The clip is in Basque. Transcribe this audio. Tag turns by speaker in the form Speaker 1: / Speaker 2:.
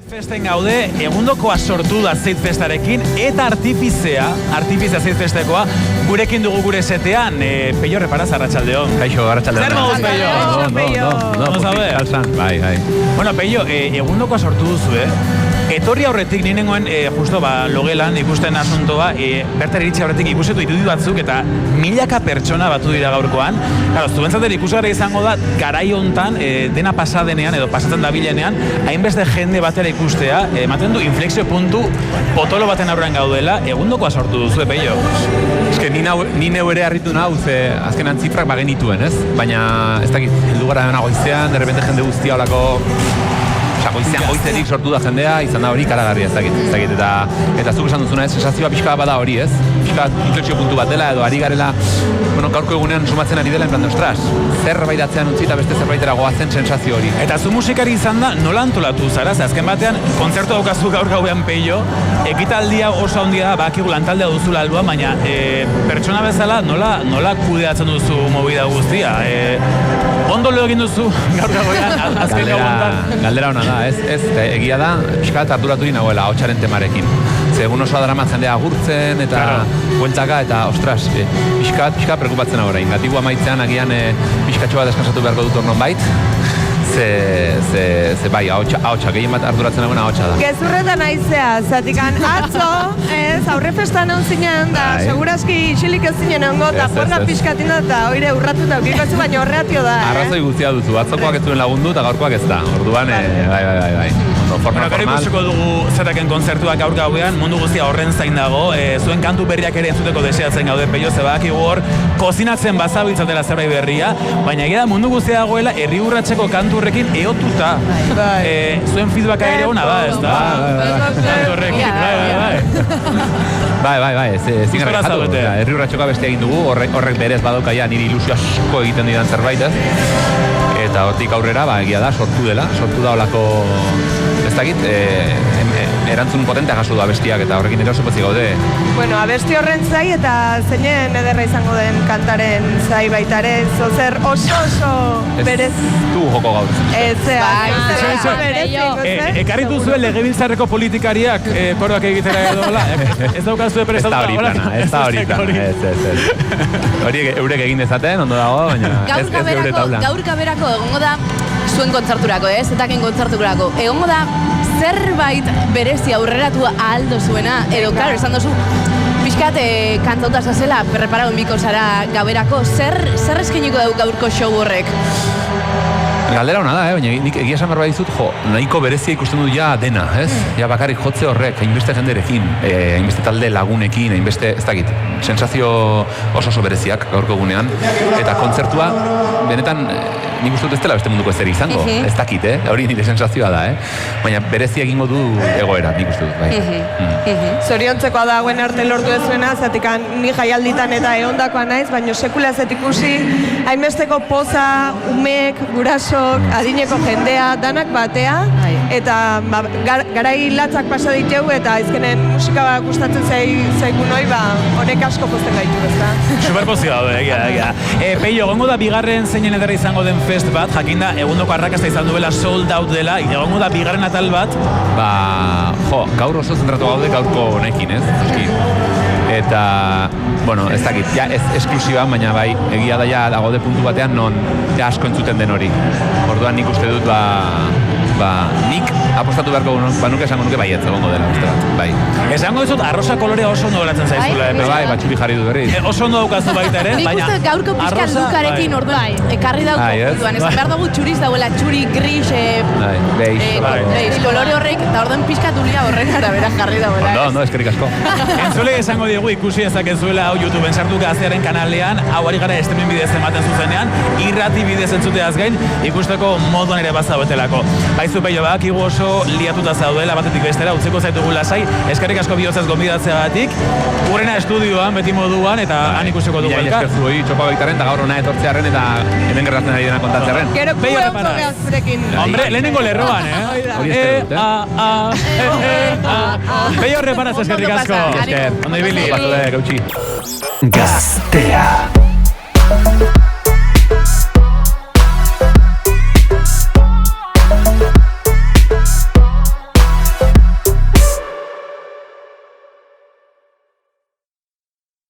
Speaker 1: Festen gaude, egundokoa sortu da Zeitfestarekin eta artifizia Zeitfestekoa gurekin dugu gure setean. Peio Reparaz, arratsaldeon.
Speaker 2: Kaixo, arratsaldeon.
Speaker 1: Zer moduz, Peio?
Speaker 2: No, sabe. Bai.
Speaker 1: Bueno, Peio, egundokoa sortu duzu, Etorri aurretik ninengoen justo logelan ikusten asuntoa, bertan iritsi aurretik ikusetu irudi batzuk eta milaka pertsona batu dira gaurkoan. Claro, zuentzaten ikusgarri izango da garai hontan dena pasadenean edo pasatzen dabilenean hainbeste jende batera ikustea, ematen du inflexio puntu potolo baten aurrean gaudela, egundokoa sortu duzu, Peio.
Speaker 2: Eske ni neu ere harritu nau, ze azkenan zifrak bagenituen, ez? Baina ez dakit, heldu gara dena goizean, de repente jende guztia holako goizetik sortu da jendea, izan da hori karagarria, ez dakit, eta zuk esan duzuna, sensazioa pixka bada hori, ez? Pixka inflexio puntu bat dela, edo ari garela, gaurko egunean sumatzen ari dela, en plan, ostras, zerbait atzean utzi eta beste zerbaitera goazen sensazio hori.
Speaker 1: Eta zu musikari izan da, nola antolatu zara? Azken batean, kontzertu daukazu gaur gauean, Peio, ekitaldia oso handia da, bakigu lantaldea duzula alduan, baina pertsona bezala nola kudeatzen duzu movida guztia? Ondo lo egin duzu gaur gauean, azken gauean.
Speaker 2: Galdera hona da, ez, egia da, pixka arduratu nagoela, hotsaren temarekin. Ze egun oso adaramat jendea agurtzen eta bueltaka eta, ostras, pixka prekupatzen ahora. Ingatibu amaitzean agian pixkatxo bat deskansatu beharko dut ornon bait. Ze bai, ahotsa, gehien bat arduratzen nagoen ahotsa da.
Speaker 3: Gezurretan aizea, zatikan atzo, aurrefestan hon zinen, da, segurazki isilik ez zinen ongo, eta porra pixkatin da, eta oire urratu da, ukikozu, baina horreatio da,
Speaker 2: Arrazoi guztia duzu, atzokoak ez duen lagundu, eta gaurkoak ez da, orduan, bai.
Speaker 1: Bueno, gero ikusiko dugu zetaken kontzertuak gaur gauean, mundu guztia horren zain dago, zuen kantu berriak ere entzuteko deseatzen gaude, Peio, zebakigu hor, kozinatzen bazabiltzatela zerbait berria, baina egia da mundu guztia dagoela, herri urratseko kanturrekin eotuta. Zuen feedbacka ere hona da, ez da?
Speaker 2: Bai, ezin gara jatu. Herri urratxoka beste egin dugu, horrek berez badaukaia niri ilusio asko egiten didan zerbait, ez? Eta hortik aurrera, egia da, sortu da olako, ez dakit, erantzun potentea jaso du abestiak eta horrekin ere oso potzik gaude.
Speaker 3: Bueno, abesti horren zai eta zeinen ederra izango den kantaren zai baitare, zozer oso berez...
Speaker 2: Tu joko gaur.
Speaker 1: Ekarri duzuen legebiltzarreko politikariak koroak egitera edo, ez daukazue prestatuta.
Speaker 2: Ez da hori plana, ez. Hori eurek egin dezaten, ondo dago, baina ez geure taulan.
Speaker 4: Gaur gaberako egongo da zuen kontzerturako, zetaken kontzerturako. Egongo da zerbait berezi aurreratu ahaldo zuena, edo, klaro, esan dozu, pixkat kantauta zazela, preparauen biko zara gaberako, zer eskeniko dau gaurko show horrek?
Speaker 2: Galdera hona da, baina nik egia esan berba dizut, nahiko berezia ikusten du ja dena, ez? Ja bakarrik jotze horrek, hainbeste jenderekin, hainbeste talde lagunekin, hainbeste, ez dakit, sensazio oso bereziak gaurko egunean, eta kontzertua, benetan, nik uste dut ez dela beste munduko ezer izango, ez dakit, hori nire sensazioa da, baina berezia egingo du egoera, nik uste dut, bai.
Speaker 3: Zoriontzekoa da hauen arte lortu ez zuena, zatikan ni jaialditan eta egondakoa naiz, baina sekula ez ikusi, hainbesteko poza, umek, gurasok, adineko jendea, danak batea, eta garai latzak pasa ditu eta izkenen musika gustatzen zaigun hoi, honek asko pozten gaitu, ez da?
Speaker 1: Superpozio da, egia. Peio, egongo da bigarren zeinen ederra izango den fest bat, jakinda egundoko arrakasta izan duela sold out dela, egongo da bigarren atal bat?
Speaker 2: Gaur oso zentratu gaude gaurko honekin, ez? Eta, bueno, ez dakit, ja ez esklusiba, baina bai, egia da ja dago de puntu batean non asko entzuten den hori. Orduan nik uste dut, nik apostatu beharko nuke esango nuke baietz egongo dela, beste bat, bai.
Speaker 1: Esango dizut, arrosa kolorea oso ondo gelatzen zaizula,
Speaker 2: bai, batxuri jarri du berriz.
Speaker 1: Oso ondo daukazu baita ere,
Speaker 4: baina... Nik uste gaurko pixkan dukarekin orduan, ekarri dauko, orduan, esan behar dugu txuriz dauela, txuri, gris, beige, kolore horrek, eta orduan pixkat ulia horren arabera jarri dauela.
Speaker 2: No, eskerrik asko.
Speaker 1: Entzule esango diegu ikusi ezakezuela hau YouTubeen sartu Gaztearen kanalean, hau ari gara streaming bidez ematen zuzenean, irrati bidez entzuteaz gain, ikusteko moduan ere bazabetelako. Baizu Peio, bakigu oso liatuta zaudela batetik bestera, utzeko zaitugu lasai, eskerrik asko bihotzaz gonbidatzeagatik, urrena estudioan, beti moduan, eta han ikusiko dugu elkar.
Speaker 2: Eskerzu hori txopa baitaren, eta gaur hona etortzearen, eta hemen gertatzen ari dena kontatzearen.
Speaker 3: Gero kueonko behazturekin.
Speaker 1: Hombre, lehenengo lerroan,
Speaker 2: Hori espero dut,
Speaker 1: Peio Reparaz, eskerrik asko.
Speaker 2: Ondo ibili. Gautxi.
Speaker 5: Gaztea.